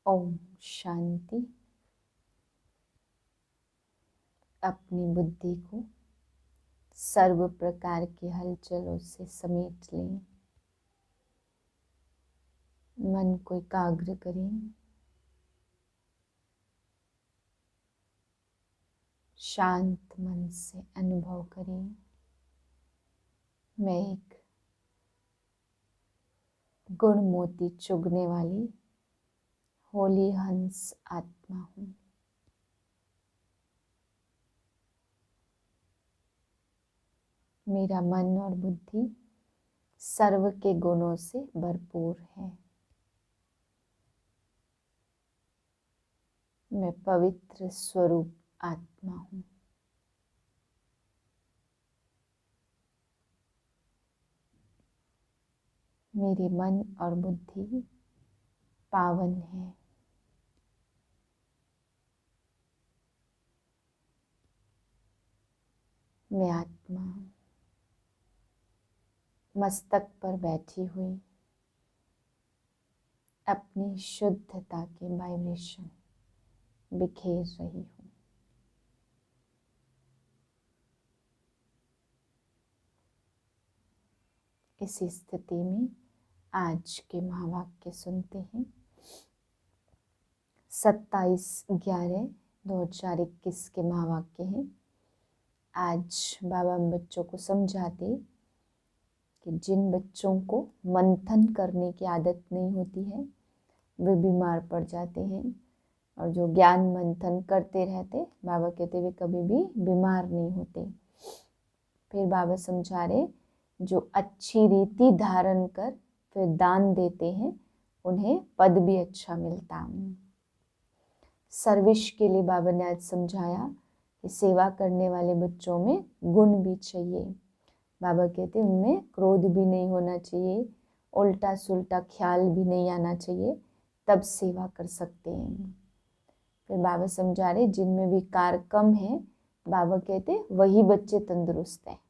ओम शांति। अपनी बुद्धि को सर्व प्रकार की हलचलों से समेट लें। मन को एकाग्र करें। शांत मन से अनुभव करें, मैं एक गुण मोती चुगने वाली होली हंस आत्मा हूँ। मेरा मन और बुद्धि सर्व के गुणों से भरपूर है। मैं पवित्र स्वरूप आत्मा हूँ। मेरे मन और बुद्धि पावन है। मैं आत्मा मस्तक पर बैठी हुई अपनी शुद्धता के वाइब्रेशन बिखेर रही हूँ। इस स्थिति में आज के महावाक्य सुनते हैं। 27/11/2021 के महावाक्य हैं। आज बाबा हम बच्चों को समझाते कि जिन बच्चों को मंथन करने की आदत नहीं होती है वे बीमार पड़ जाते हैं, और जो ज्ञान मंथन करते रहते, बाबा कहते वे कभी भी बीमार नहीं होते। फिर बाबा समझा रहे, जो अच्छी रीति धारण कर फिर दान देते हैं उन्हें पद भी अच्छा मिलता। सर्विस के लिए बाबा ने आज समझाया कि सेवा करने वाले बच्चों में गुण भी चाहिए। बाबा कहते उनमें क्रोध भी नहीं होना चाहिए, उल्टा सुल्टा ख्याल भी नहीं आना चाहिए, तब सेवा कर सकते हैं। फिर बाबा समझा रहे जिनमें विकार कम है, बाबा कहते वही बच्चे तंदुरुस्त हैं।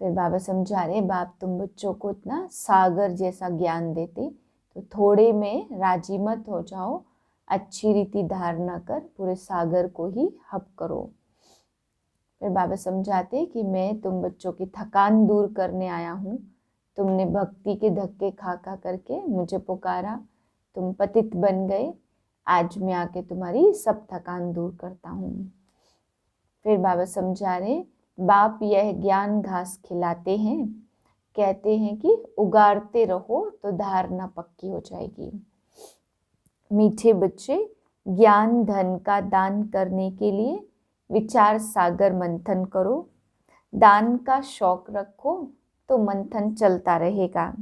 फिर बाबा समझा रहे, बाप तुम बच्चों को इतना सागर जैसा ज्ञान देते तो थोड़े में राजी मत हो जाओ, अच्छी रीति धारणा कर पूरे सागर को ही हप करो। फिर बाबा समझाते कि मैं तुम बच्चों की थकान दूर करने आया हूँ। तुमने भक्ति के धक्के खा खा करके मुझे पुकारा, तुम पतित बन गए, आज मैं आके तुम्हारी सब थकान दूर करता हूँ। फिर बाबा समझा रहे, बाप यह ज्ञान घास खिलाते हैं, कहते हैं कि उगाड़ते रहो तो धारणा पक्की हो जाएगी। मीठे बच्चे, ज्ञान धन का दान करने के लिए विचार सागर मंथन करो। दान का शौक रखो तो मंथन चलता रहेगा।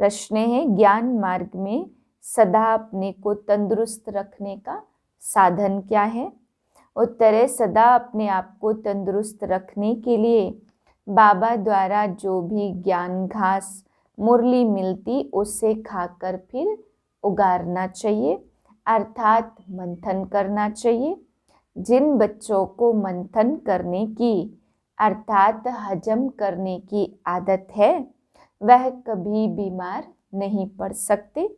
प्रश्न है, ज्ञान मार्ग में सदा अपने को तंदुरुस्त रखने का साधन क्या है? उत्तर है, सदा अपने आप को तंदुरुस्त रखने के लिए बाबा द्वारा जो भी ज्ञान घास मुरली मिलती उसे खाकर फिर उगारना चाहिए, अर्थात मंथन करना चाहिए। जिन बच्चों को मंथन करने की अर्थात हजम करने की आदत है वह कभी बीमार नहीं पड़ सकते।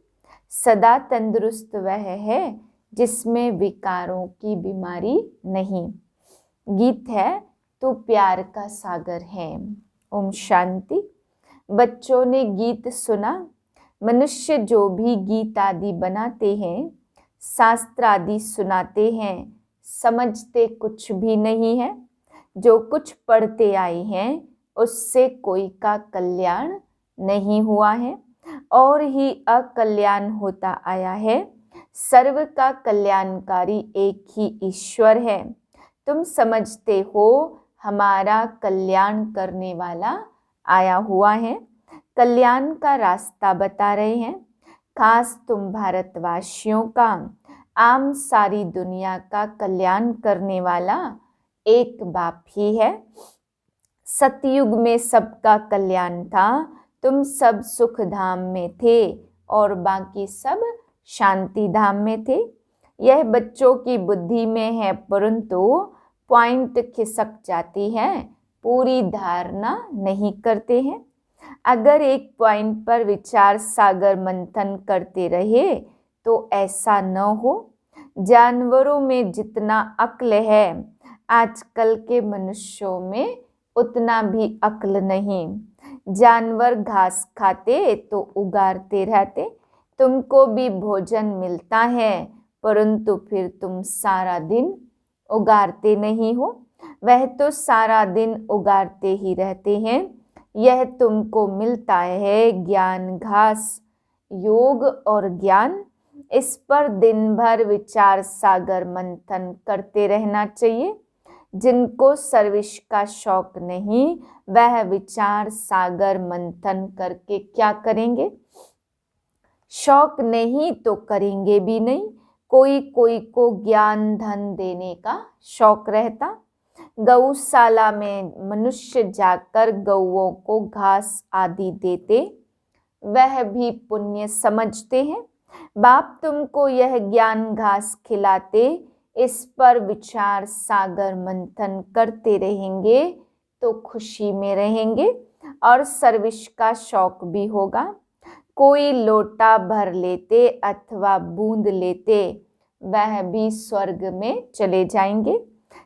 सदा तंदुरुस्त वह है जिसमें विकारों की बीमारी नहीं। गीत है तो प्यार का सागर है। ओम शांति। बच्चों ने गीत सुना। मनुष्य जो भी गीत आदि बनाते हैं, शास्त्र आदि सुनाते हैं, समझते कुछ भी नहीं है। जो कुछ पढ़ते आए हैं उससे कोई का कल्याण नहीं हुआ है और ही अकल्याण होता आया है। सर्व का कल्याणकारी एक ही ईश्वर है। तुम समझते हो हमारा कल्याण करने वाला आया हुआ है, कल्याण का रास्ता बता रहे हैं। खास तुम भारतवासियों का, आम सारी दुनिया का कल्याण करने वाला एक बाप ही है। सतयुग में सबका कल्याण था, तुम सब सुख धाम में थे और बाकी सब शांति धाम में थे। यह बच्चों की बुद्धि में है, परंतु पॉइंट खिसक जाती है, पूरी धारणा नहीं करते हैं। अगर एक पॉइंट पर विचार सागर मंथन करते रहे तो ऐसा न हो। जानवरों में जितना अक्ल है आजकल के मनुष्यों में उतना भी अक्ल नहीं। जानवर घास खाते तो उगारते रहते, तुमको भी भोजन मिलता है, परंतु फिर तुम सारा दिन उगारते नहीं हो। वह तो सारा दिन उगारते ही रहते हैं। यह तुमको मिलता है ज्ञान घास, योग और ज्ञान। इस पर दिन भर विचार सागर मंथन करते रहना चाहिए। जिनको सर्विस का शौक नहीं वह विचार सागर मंथन करके क्या करेंगे? शौक नहीं तो करेंगे भी नहीं। कोई कोई को ज्ञान धन देने का शौक रहता। गौशाला में मनुष्य जाकर गौओं को घास आदि देते, वह भी पुण्य समझते हैं। बाप तुमको यह ज्ञान घास खिलाते, इस पर विचार सागर मंथन करते रहेंगे तो खुशी में रहेंगे और सर्विस का शौक भी होगा। कोई लोटा भर लेते अथवा बूंद लेते, वह भी स्वर्ग में चले जाएंगे।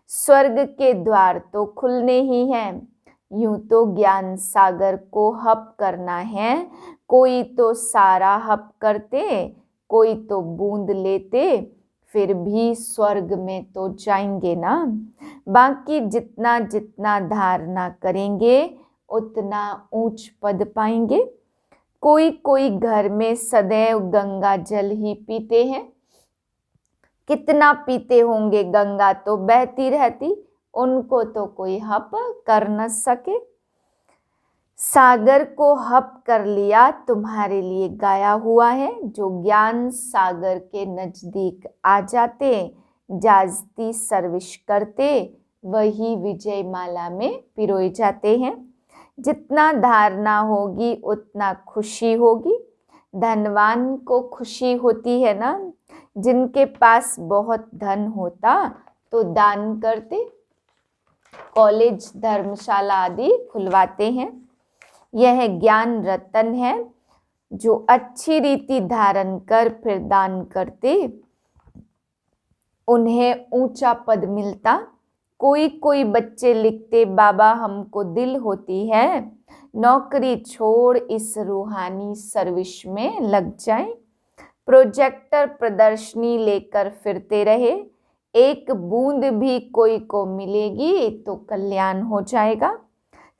स्वर्ग के द्वार तो खुलने ही हैं। यूं तो ज्ञान सागर को हप करना है। कोई तो सारा हप करते, कोई तो बूंद लेते, फिर भी स्वर्ग में तो जाएंगे ना। बाकी जितना जितना धारणा करेंगे उतना ऊंच पद पाएंगे। कोई कोई घर में सदैव गंगा जल ही पीते हैं। कितना पीते होंगे, गंगा तो बहती रहती, उनको तो कोई हप कर न सके। सागर को हप कर लिया तुम्हारे लिए गाया हुआ है। जो ज्ञान सागर के नजदीक आ जाते, जाजती सर्विस करते, वही विजय माला में पिरोए जाते हैं। जितना धारणा होगी उतना खुशी होगी। धनवान को खुशी होती है ना। जिनके पास बहुत धन होता तो दान करते, कॉलेज धर्मशाला आदि खुलवाते हैं। यह ज्ञान रतन है। जो अच्छी रीति धारण कर फिर दान करते, उन्हें ऊंचा पद मिलता। कोई कोई बच्चे लिखते, बाबा हमको दिल होती है नौकरी छोड़ इस रूहानी सर्विस में लग जाएं। प्रोजेक्टर प्रदर्शनी लेकर फिरते रहे। एक बूंद भी कोई को मिलेगी तो कल्याण हो जाएगा।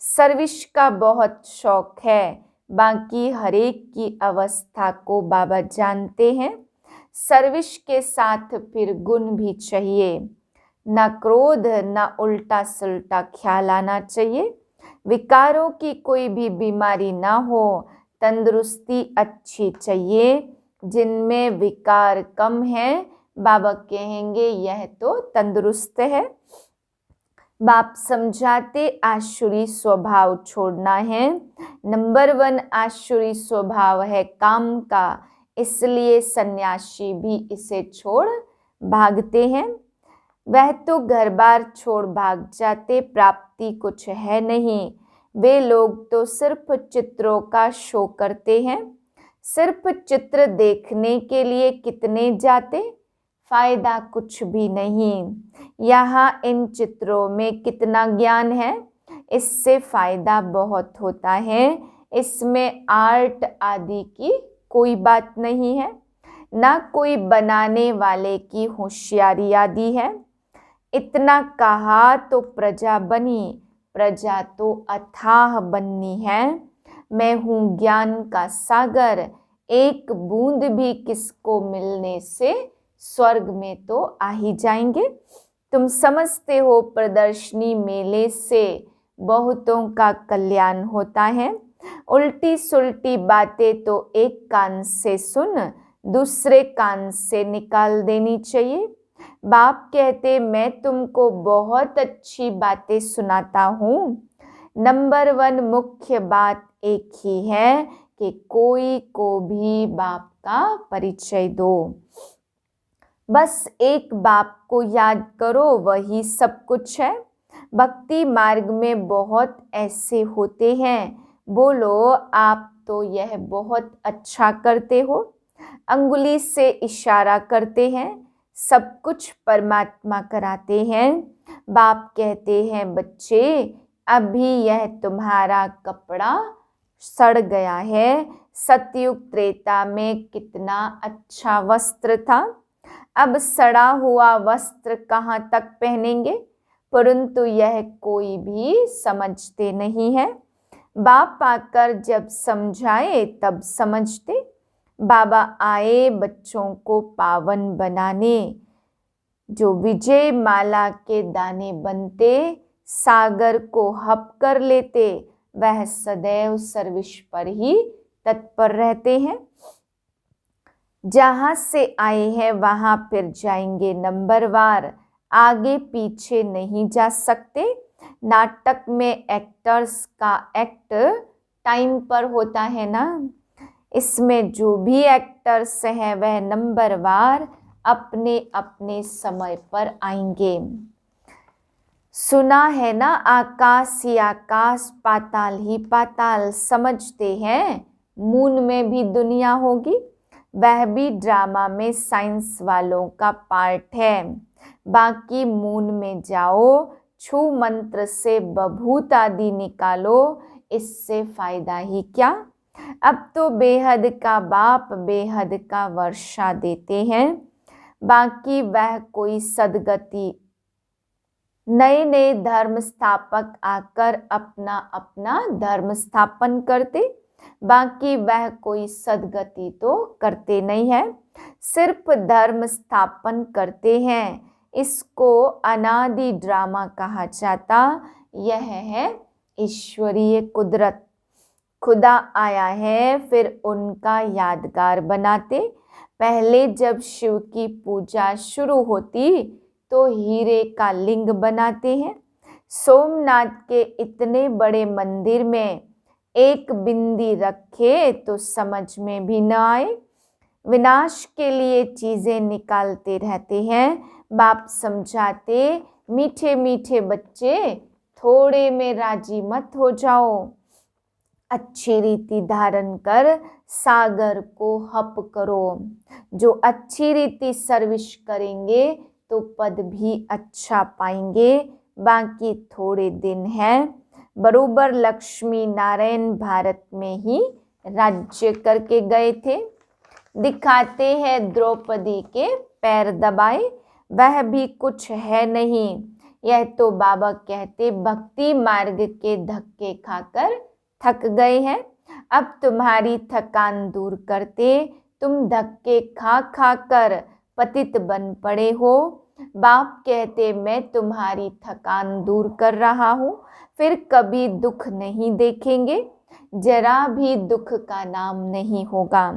सर्विस का बहुत शौक है, बाकी हरेक की अवस्था को बाबा जानते हैं। सर्विस के साथ फिर गुण भी चाहिए। न क्रोध न उल्टा सुल्टा ख्याल आना चाहिए। विकारों की कोई भी बीमारी ना हो। तंदुरुस्ती अच्छी चाहिए। जिनमें विकार कम है बाबा कहेंगे यह तो तंदुरुस्त है। बाप समझाते आसुरी स्वभाव छोड़ना है। नंबर 1 आसुरी स्वभाव है काम का, इसलिए सन्यासी भी इसे छोड़ भागते हैं। वह तो घर बार छोड़ भाग जाते, प्राप्ति कुछ है नहीं। वे लोग तो सिर्फ चित्रों का शो करते हैं। सिर्फ चित्र देखने के लिए कितने जाते, फायदा कुछ भी नहीं। यहाँ इन चित्रों में कितना ज्ञान है, इससे फायदा बहुत होता है। इसमें आर्ट आदि की कोई बात नहीं है, ना कोई बनाने वाले की होशियारी आदि है। इतना कहा तो प्रजा बनी, प्रजा तो अथाह बननी है। मैं हूँ ज्ञान का सागर, एक बूंद भी किसको मिलने से स्वर्ग में तो आ ही जाएंगे। तुम समझते हो प्रदर्शनी मेले से बहुतों का कल्याण होता है। उल्टी सुल्टी बातें तो एक कान से सुन, दूसरे कान से निकाल देनी चाहिए। बाप कहते मैं तुमको बहुत अच्छी बातें सुनाता हूँ। नंबर 1 मुख्य बात एक ही है कि कोई को भी बाप का परिचय दो। बस एक बाप को याद करो, वही सब कुछ है। भक्ति मार्ग में बहुत ऐसे होते हैं, बोलो आप तो यह बहुत अच्छा करते हो। अंगुली से इशारा करते हैं, सब कुछ परमात्मा कराते हैं। बाप कहते हैं बच्चे अभी यह तुम्हारा कपड़ा सड़ गया है। सतयुग त्रेता में कितना अच्छा वस्त्र था, अब सड़ा हुआ वस्त्र कहाँ तक पहनेंगे। परंतु यह कोई भी समझते नहीं है। बाप आकर जब समझाए तब समझते। बाबा आए बच्चों को पावन बनाने, जो विजय माला के दाने बनते, सागर को हप कर लेते, वह सदैव सर्विस पर ही तत्पर रहते हैं। जहां से आए हैं वहां फिर जाएंगे नंबरवार, आगे पीछे नहीं जा सकते। नाटक में एक्टर्स का एक्ट टाइम पर होता है ना, इसमें जो भी एक्टर्स हैं वह नंबरवार अपने अपने समय पर आएंगे। सुना है ना आकाश ही आकाश, पाताल ही पाताल। समझते हैं मून में भी दुनिया होगी, वह भी ड्रामा में साइंस वालों का पार्ट है। बाकी मून में जाओ, छू मंत्र से बभूत आदि निकालो, इससे फायदा ही क्या। अब तो बेहद का बाप बेहद का वर्षा देते हैं। बाकी वह कोई सदगति, नए नए धर्म स्थापक आकर अपना अपना धर्म स्थापन करते। बाकी वह कोई सदगति तो करते नहीं है, सिर्फ धर्म स्थापन करते हैं। इसको अनादि ड्रामा कहा जाता। यह है ईश्वरीय कुदरत। खुदा आया है फिर उनका यादगार बनाते। पहले जब शिव की पूजा शुरू होती तो हीरे का लिंग बनाते हैं। सोमनाथ के इतने बड़े मंदिर में एक बिंदी रखे तो समझ में भी न आए। विनाश के लिए चीजें निकालते रहते हैं। बाप समझाते, मीठे मीठे बच्चे थोड़े में राजी मत हो जाओ, अच्छी रीति धारण कर सागर को हप करो। जो अच्छी रीति सर्विस करेंगे तो पद भी अच्छा पाएंगे। बाकी थोड़े दिन हैं, बरोबर लक्ष्मी नारायण भारत में ही राज्य करके गए थे। दिखाते हैं द्रौपदी के पैर दबाए, वह भी कुछ है नहीं। यह तो बाबा कहते भक्ति मार्ग के धक्के खाकर थक गए हैं, अब तुम्हारी थकान दूर करते। तुम धक्के खा खा कर पतित बन पड़े हो। बाप कहते मैं तुम्हारी थकान दूर कर रहा हूँ, फिर कभी दुख नहीं देखेंगे, जरा भी दुख का नाम नहीं होगा।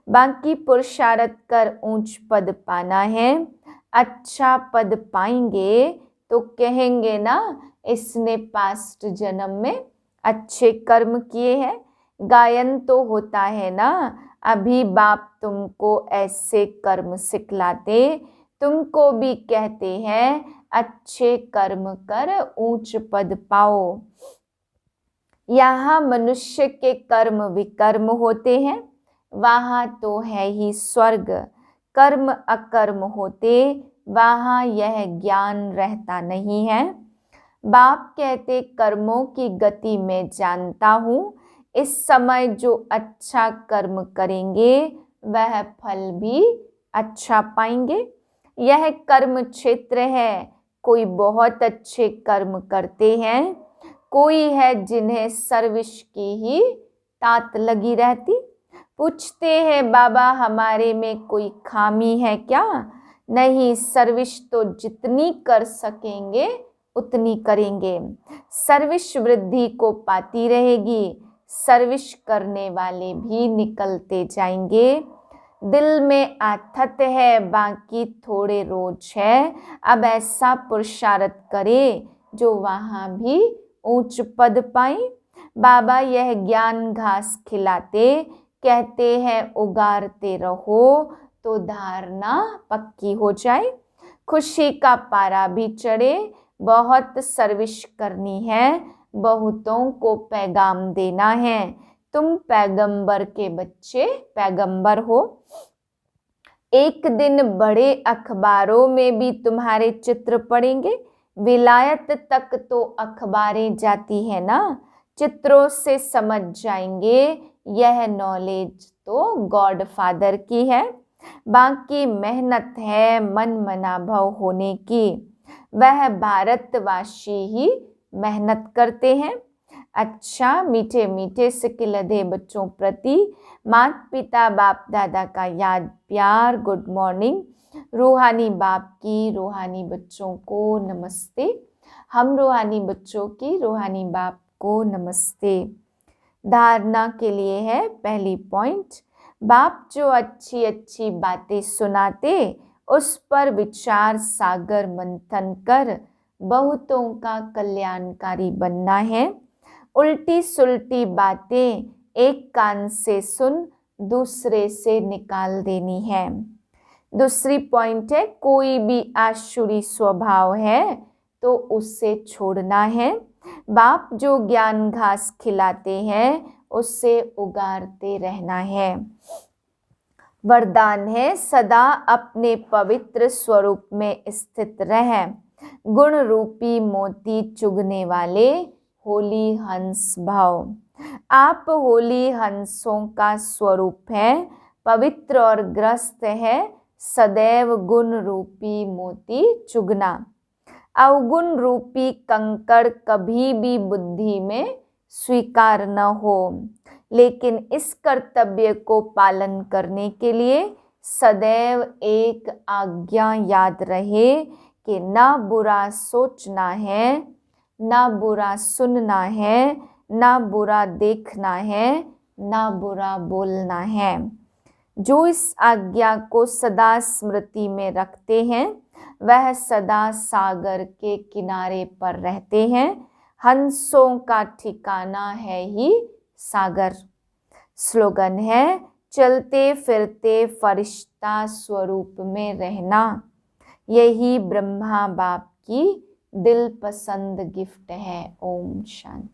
बाकी पुरुषार्थ कर ऊंच पद पाना है, अच्छा पद पाएंगे तो कहेंगे ना इसने पास्ट जन्म में अच्छे कर्म किए हैं। गायन तो होता है ना, अभी बाप तुमको ऐसे कर्म सिखलाते, तुमको भी कहते हैं अच्छे कर्म कर ऊंच पद पाओ। यहाँ मनुष्य के कर्म विकर्म होते हैं, वहाँ तो है ही स्वर्ग। कर्म अकर्म होते, वहाँ यह ज्ञान रहता नहीं है। बाप कहते कर्मों की गति में जानता हूँ, इस समय जो अच्छा कर्म करेंगे वह फल भी अच्छा पाएंगे। यह कर्म क्षेत्र है, कोई बहुत अच्छे कर्म करते हैं, कोई है जिन्हें सर्विस की ही तात लगी रहती। पूछते हैं बाबा हमारे में कोई खामी है क्या। नहीं, सर्विस तो जितनी कर सकेंगे उतनी करेंगे। सर्विस वृद्धि को पाती रहेगी, सर्विस करने वाले भी निकलते जाएंगे। दिल में आथत है, बाकी थोड़े रोज है, अब ऐसा पुरुषार्थ करे जो वहाँ भी ऊंच पद पाए। बाबा यह ज्ञान घास खिलाते, कहते हैं उगारते रहो तो धारणा पक्की हो जाए। खुशी का पारा भी चढ़े, बहुत सर्विस करनी है, बहुतों को पैगाम देना है, तुम पैगंबर के बच्चे, पैगंबर हो। एक दिन बड़े अखबारों में भी तुम्हारे चित्र पड़ेंगे। विलायत तक तो अखबारें जाती है ना, चित्रों से समझ जाएंगे यह नॉलेज तो गॉडफादर की है। बाकी मेहनत है मन मनाभव होने की, वह भारतवासी ही मेहनत करते हैं। अच्छा, मीठे मीठे सिकिलधे बच्चों प्रति माता पिता बाप दादा का याद प्यार गुड मॉर्निंग। रूहानी बाप की रूहानी बच्चों को नमस्ते। हम रूहानी बच्चों की रूहानी बाप को नमस्ते। धारणा के लिए है पहली पॉइंट, बाप जो अच्छी अच्छी बातें सुनाते उस पर विचार सागर मंथन कर बहुतों का कल्याणकारी बनना है। उल्टी सुल्टी बातें एक कान से सुन दूसरे से निकाल देनी है। दूसरी पॉइंट है, कोई भी आसुरी स्वभाव है तो उससे छोड़ना है। बाप जो ज्ञान घास खिलाते हैं उससे उगारते रहना है। वरदान है, सदा अपने पवित्र स्वरूप में स्थित रह। गुण रूपी मोती चुगने वाले होली हंस भाव। आप होली हंसों का स्वरूप है, पवित्र और ग्रस्त है सदैव गुण रूपी मोती चुगना। अवगुण रूपी कंकड़ कभी भी बुद्धि में स्वीकार न हो, लेकिन इस कर्तव्य को पालन करने के लिए सदैव एक आज्ञा याद रहे कि ना बुरा सोचना है, ना बुरा सुनना है, ना बुरा देखना है, ना बुरा बोलना है। जो इस आज्ञा को सदा स्मृति में रखते हैं वह सदा सागर के किनारे पर रहते हैं। हंसों का ठिकाना है ही सागर। स्लोगन है, चलते फिरते फरिश्ता स्वरूप में रहना। यही ब्रह्मा बाप की दिल पसंद गिफ्ट है। ओम शांति।